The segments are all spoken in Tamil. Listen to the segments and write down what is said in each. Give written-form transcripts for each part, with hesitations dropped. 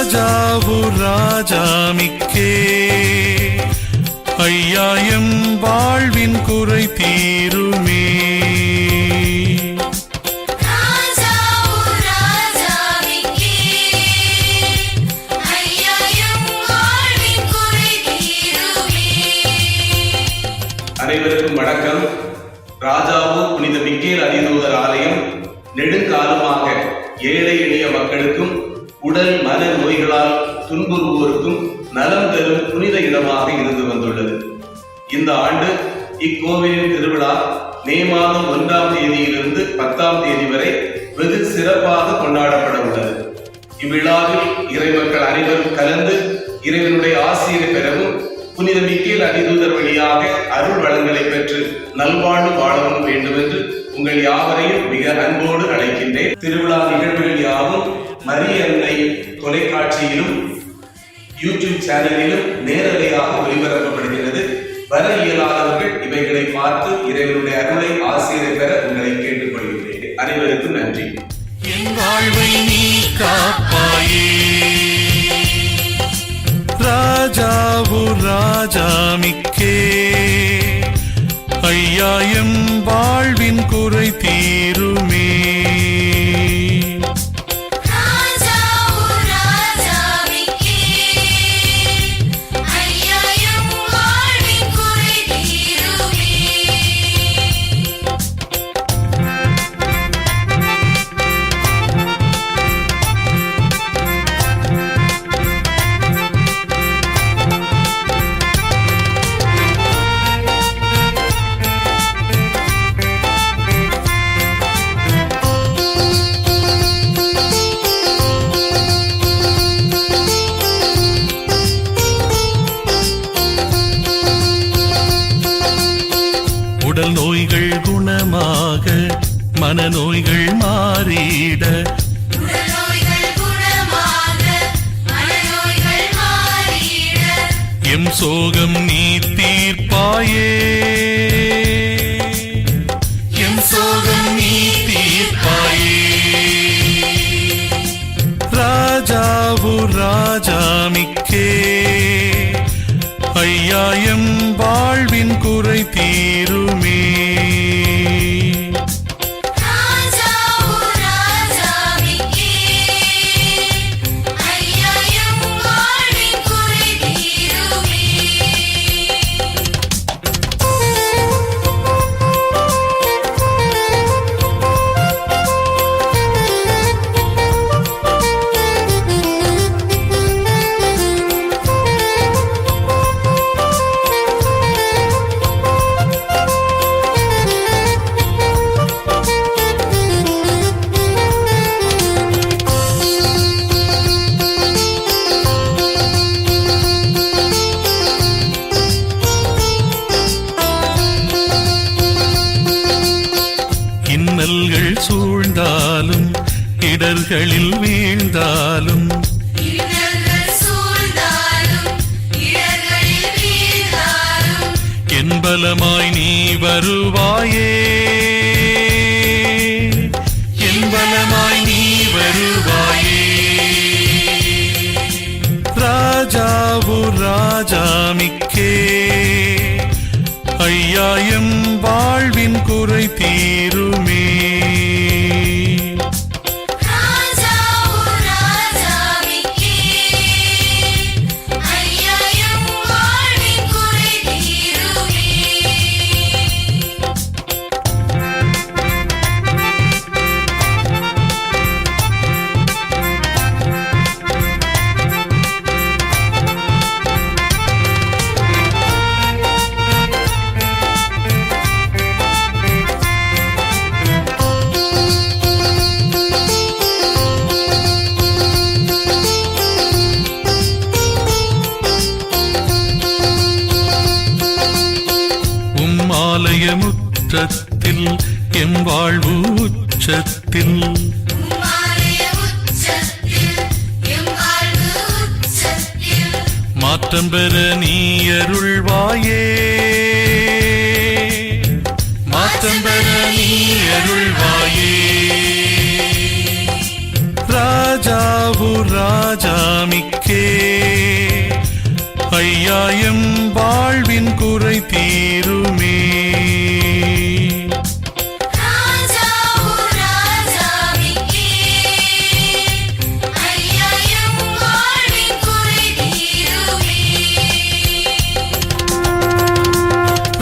ராஜாவு ராஜாமிக்கே ஐயாயம் வாழ்வின் குறை தீருமே. அனைவருக்கும் வணக்கம். ராஜாவு புனித மிக்கேல் அதிதூதர் ஆலயம் நெடுங்காலமாக ஏழை எளிய மக்களுக்கும் உடல் மன நோய்களால் துன்புறுவோருக்கும் நலம் தரும் புனித இடமாக இருந்து வந்துள்ளது. இந்த ஆண்டு இக்கோவிலின் திருவிழா மே மாதம் 1ஆம் தேதியிலிருந்து 10ஆம் தேதி வரை வெகு சிறப்பாக கொண்டாடப்பட உள்ளது. இவ்விழாவில் இறைமக்கள் அனைவரும் கலந்து இறைவனுடைய ஆசிரியரை பெறவும் புனித மிக்கேல் அதிதூதர் வழியாக அருள் வளங்களை பெற்று நல்வாழ்வு வாழவும் வேண்டும் என்று உங்கள் யாவரையும் மிக அன்போடு அழைக்கின்றேன். திருவிழா நிகழ்வுகள் யாவும் மரிய அன்னை தொலைக்காட்சியிலும் யூடியூப் சேனலிலும் நேரலையாக ஒளிபரப்பப்படுகிறது. வர இயலாதவர்கள் இவைகளை பார்த்து இறைவனுடைய அருளை ஆசிரியரை பெற உங்களை கேட்டுக்கொள்கிறேன். அனைவருக்கும் நன்றி. என் வாழ்வை நீ காப்பாயே. ராஜாவு ராஜாமிக்கே ஐயாயம் வாழ்வின் குறை தீருமே. உடல் நோய்கள் குணமாக மனநோய்கள் மாறிட எம் சோகம் நீ தீர்ப்பாயே. எம் சோகம் நீ தீர்ப்பாயே. ராஜாவு ராஜாமிக்கே ஐயாயம் வாழ்வின் குறை தீருமே. இன்னல்கள் சூழ்ந்தாலும் இடர்களில் வீழ்ந்தாலும் என் பலமாய் நீ வருவாயே. என் பலமாய் நீ வருவாயே. ராஜாவு ராஜாமிக்கே ஐயாயம் வாழ்வின் குறை தீருமே. முற்றத்தில் எம் வாழ்வு உச்சத்தில் மாற்றம் பெற நீ அருள்வாயே. மாற்றம் பெற நீ அருள்வாயே. ராஜாவு ராஜாவு ராஜாமிக்கே ஐயா எம் வாழ்வின் குறை தீருமே.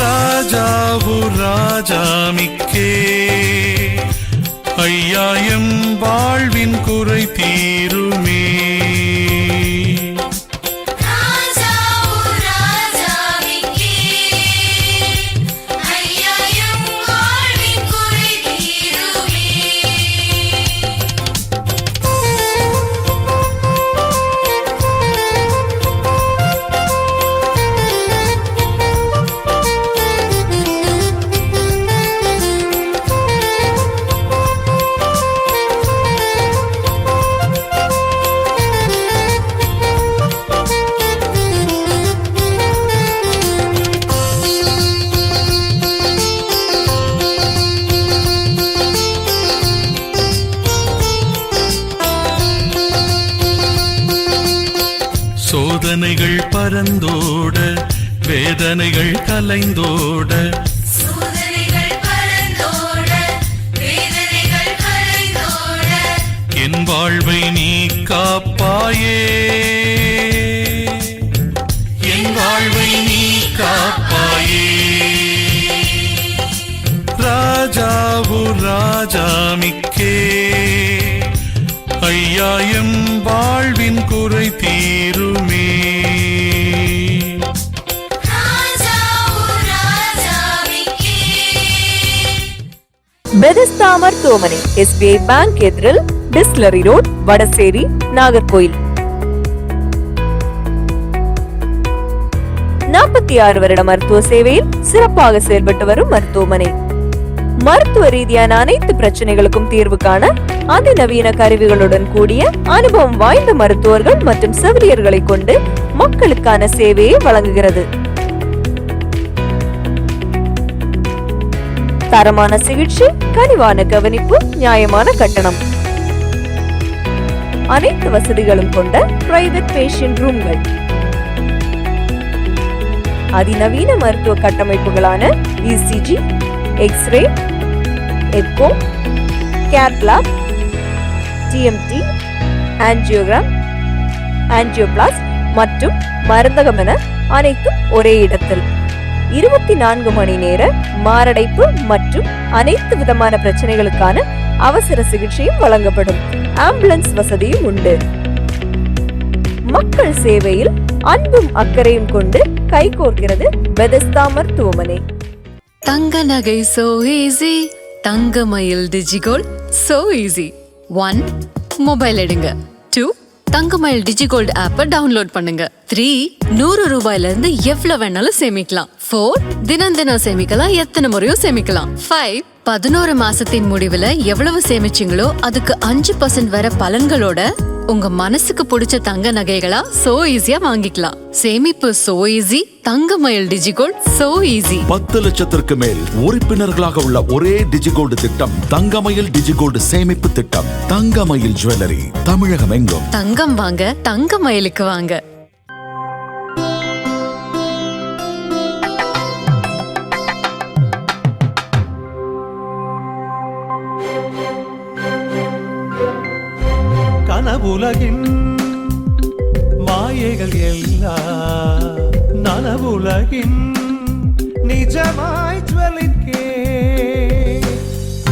ராஜாவு ராஜாமிக்கே ஐயா எம் வாழ்வின் குறை தீருமே. சோதனைகள் பறந்தோட வேதனைகள் கலைந்தோட என் வாழ்வை நீ காப்பாயே, என் வாழ்வை நீ காப்பாயே. ராஜாவு ராஜாமிக்கே ஐயா எம் வாழ்வின் குறை தீருமே. பெதஸ்தா மருத்துவமனை SBI பேங்க் எதிரில் டிஸ்லரி ரோட், வடசேரி, நாகர்கோயில். 46 வருட மருத்துவ சேவையில் சிறப்பாக செயல்பட்டு வரும் மருத்துவமனை. மருத்துவ ரீதியான அனைத்து பிரச்சனைகளுக்கும் தீர்வு காண அதிநவீன கருவிகளுடன் கூடிய அனுபவம் வாய்ந்த மருத்துவர்கள் மற்றும் செவிலியர்களை கொண்டு மக்களுக்கான சேவையை வழங்குகிறது. தரமான சிகிச்சை, கனிவான கவனிப்பு, நியாயமான கட்டணம், அனைத்து வசதிகளும் கொண்ட பிரைவேட் பேஷண்ட் ரூம்கள், அதிநவீன மருத்துவ கட்டமைப்புகளான ECG, X-ray, echo, cath lab, TMT, angiogram, angioplast மற்றும் மருந்தகம் என அனைத்தும் ஒரே இடத்தில் 24 மணி நேர மாரடைப்பு மற்றும் அனைத்து விதமான பிரச்சனைகளுக்கான அவசர சிகிச்சையும் வழங்கப்படும். ஆம்புலன்ஸ் வசதியும் உண்டு. மக்கள் சேவையில் அன்பும் அக்கறையும் கொண்டு கைகோர்க்கிறது பெதஸ்தா மருத்துவமனை. தங்க நகை சோ ஈஸி, தங்கமயில் டிஜிகோல்ட் சோ ஈஸி. 1. மொபைல் எடுங்க. 2. தங்கமயில் டிஜிகோல்ட் ஆப்பை டவுன்லோட் பண்ணுங்க. 3. 100 ரூபாயில இருந்து எவ்வளவு வேணாலும் சேமிக்கலாம். 4. தினம் தினம் சேமிக்கலாம், எத்தனை முறையும் சேமிக்கலாம். 5. 11 மாசத்தின் முடிவுல எவ்வளவு சேமிச்சீங்களோ அதுக்கு 5% வர பலன்களோட உங்க மனசுக்கு பிடிச்ச தங்க நகைகளா சோ ஈஸியா வாங்கிக்கலாம். சேமிப்பு சோ ஈஸி, தங்கமயில் டிஜிகோல்ட் சோ ஈஸி. 10 லட்சத்திற்கு மேல் உறுப்பினர்களாக உள்ள ஒரே டிஜிகோல்டு திட்டம் தங்கமயில் டிஜிகோல்டு சேமிப்பு திட்டம். தங்கமயில் ஜுவல்லரி, தமிழகம் எங்கும். தங்கம் வாங்க, தங்கமயிலுக்கு வாங்க. கனவுலகின் மாயைகள் எல்லாம் நனவுலகின் நிஜமாய் ஜுவலிக்கே.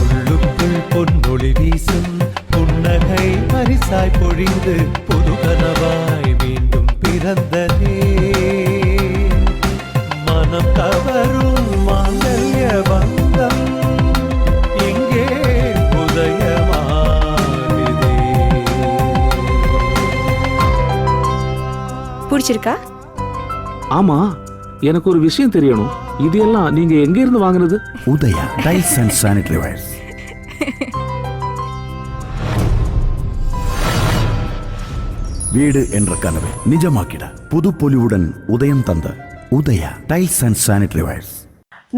உள்ளுக்குள் பொன்னொளி வீசும் புன்னகை பரிசாய் பொழிந்து புது கனவாய் மீண்டும் பிறந்ததே. மனம் கவரும் மாங்கல்ய பந்தம் எங்கே உதயமா. பிடிச்சிருக்கா? ஆமா, எனக்கு ஒரு விஷயம் தெரியணும். இது எல்லாம் நீங்க எங்க இருந்து வாங்குனது? Udaya tiles and sanitary wares. வீடு என்ற கனவை நிஜமாக்கிட புது பொலிவுடன் உதயம் தந்த Udaya tiles and sanitary wares.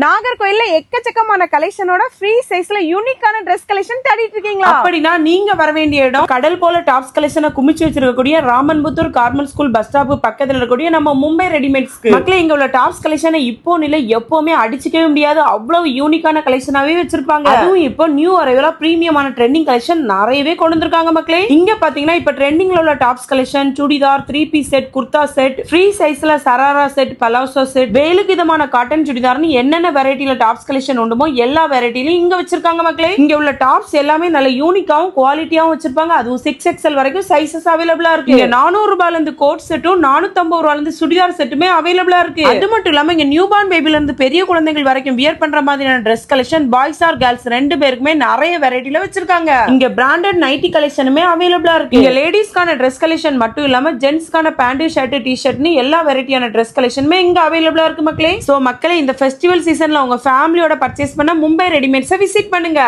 நாகர்கோயில்ல எக்கச்சக்கமான கலெக்ஷனோட ஃப்ரீ சைஸ்ல யூனிக்கான Dress கலெக்ஷன் தேடிட்டு இருக்கீங்களா? அப்படினா நீங்க வர வேண்டிய இடம் கடல் போல டாப்ஸ் கலெக்ஷனை குமிச்சு வச்சிருக்கக்கூடிய ராமன்புத்தூர் கார்மல் ஸ்கூல் பஸ் ஸ்டாப் பக்கத்துல இருக்கக்கூடிய நம்ம மும்பை ரெடிமேட்ஸ்க்கு. மக்களே, இங்க உள்ள டாப்ஸ் கலெக்ஷனை இப்போ நிலை எப்பவுமே அடிச்சுக்கவே முடியாது, அவ்வளவு யூனிக்கான கலெக்ஷனாவே வச்சிருப்பாங்க. அதுவும் இப்போ நியூ அரைவலா பிரீமியமான ட்ரெண்டிங் கலெக்ஷன் நிறையவே கொண்டு வந்திருக்காங்க. மக்களே, இங்க பாத்தீங்கன்னா இப்ப ட்ரெண்டிங்ல உள்ள tops collection, churidar, 3-piece set, kurta set, free சைஸ்ல சராரா செட், பலாசோ செட், வேலுக்கு விதமான காட்டன் சுடிதார்னு என்னென்ன வெரைட்டில டாப்ஸ் கலெக்ஷன் உண்டுமோ எல்லா வெரைட்டிலையும் இங்க வச்சிருக்காங்க. மக்களே, இங்க உள்ள டாப்ஸ் எல்லாமே நல்ல யூனிக்காவும் குவாலிட்டியாவும் வச்சிருப்பாங்க. அதுவும் 6XL வரைக்கும் சைஸஸ் அவைலபிளா இருக்கு. இங்க 400 ரூபாயில இருந்து கோட் செட்டும் 450 ரூபாயில இருந்து சுடிதார் செட்டுமே அவைலபிளா இருக்கு. அது மட்டும் இல்லாம இங்க நியூ பார்ன் பேபில இருந்து பெரிய குழந்தைகள் வரைக்கும் வியர் பண்ற மாதிரியான Dress collection boys or girls ரெண்டு பேருக்குமே நிறைய வெரைட்டில வச்சிருக்காங்க. இங்க பிராண்டட் நைட்டி கலெக்ஷனுமே அவைலபிளா இருக்கு. இங்க லேடிஸ்க்கான Dress கலெக்ஷன் மட்டும் இல்லாம ஜென்ட்ஸ்க்கான பேண்ட், ஷர்ட், டி-ஷர்ட்னு எல்லா வெரைட்டியான Dress கலெக்ஷனுமே இங்க அவைலபிளா இருக்கு. மக்களே, சோ மக்களே, இந்த ஃபெஸ்டிவல் சீசன்ல உங்க ஃபேமிலியோட பர்ச்சேஸ் பண்ண மும்பை ரெடிமேட்ஸை விசிட் பண்ணுங்க.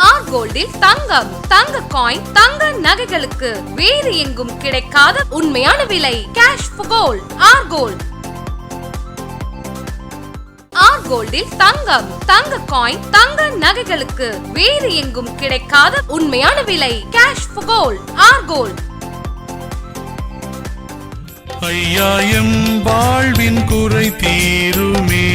ஆர் கோல்டில் தங்கம், தங்க காயின், தங்க நகைகளுக்கு வேறு எங்கும் கிடைக்காத உண்மையான விலை. Cash for gold. R gold. R கோல்டில் தங்கம், தங்க காயின், தங்க நகைகளுக்கு வேறு எங்கும் கிடைக்காத உண்மையான விலை. Cash for gold. R gold. ஐயாயம் வாழ்வின் குறை தீருமே.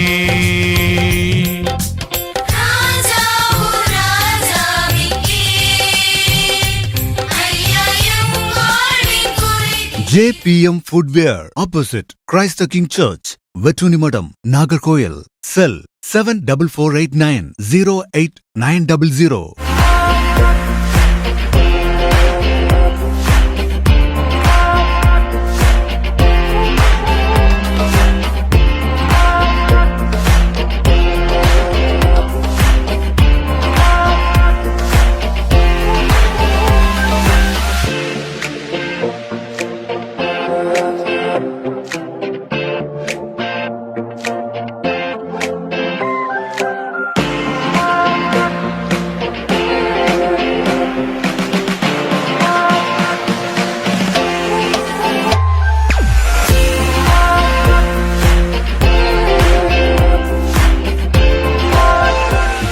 JPM Footwear, opposite Christ the King Church, Vetunimadam, Nagarkoil. Cell 7448908900.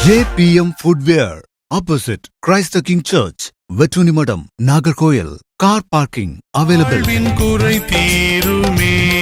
JPM Footwear, opposite Christ the King Church, Vetunimadam, Nagarkoil. Car parking available. வாழ்வின் குறை தீருமே.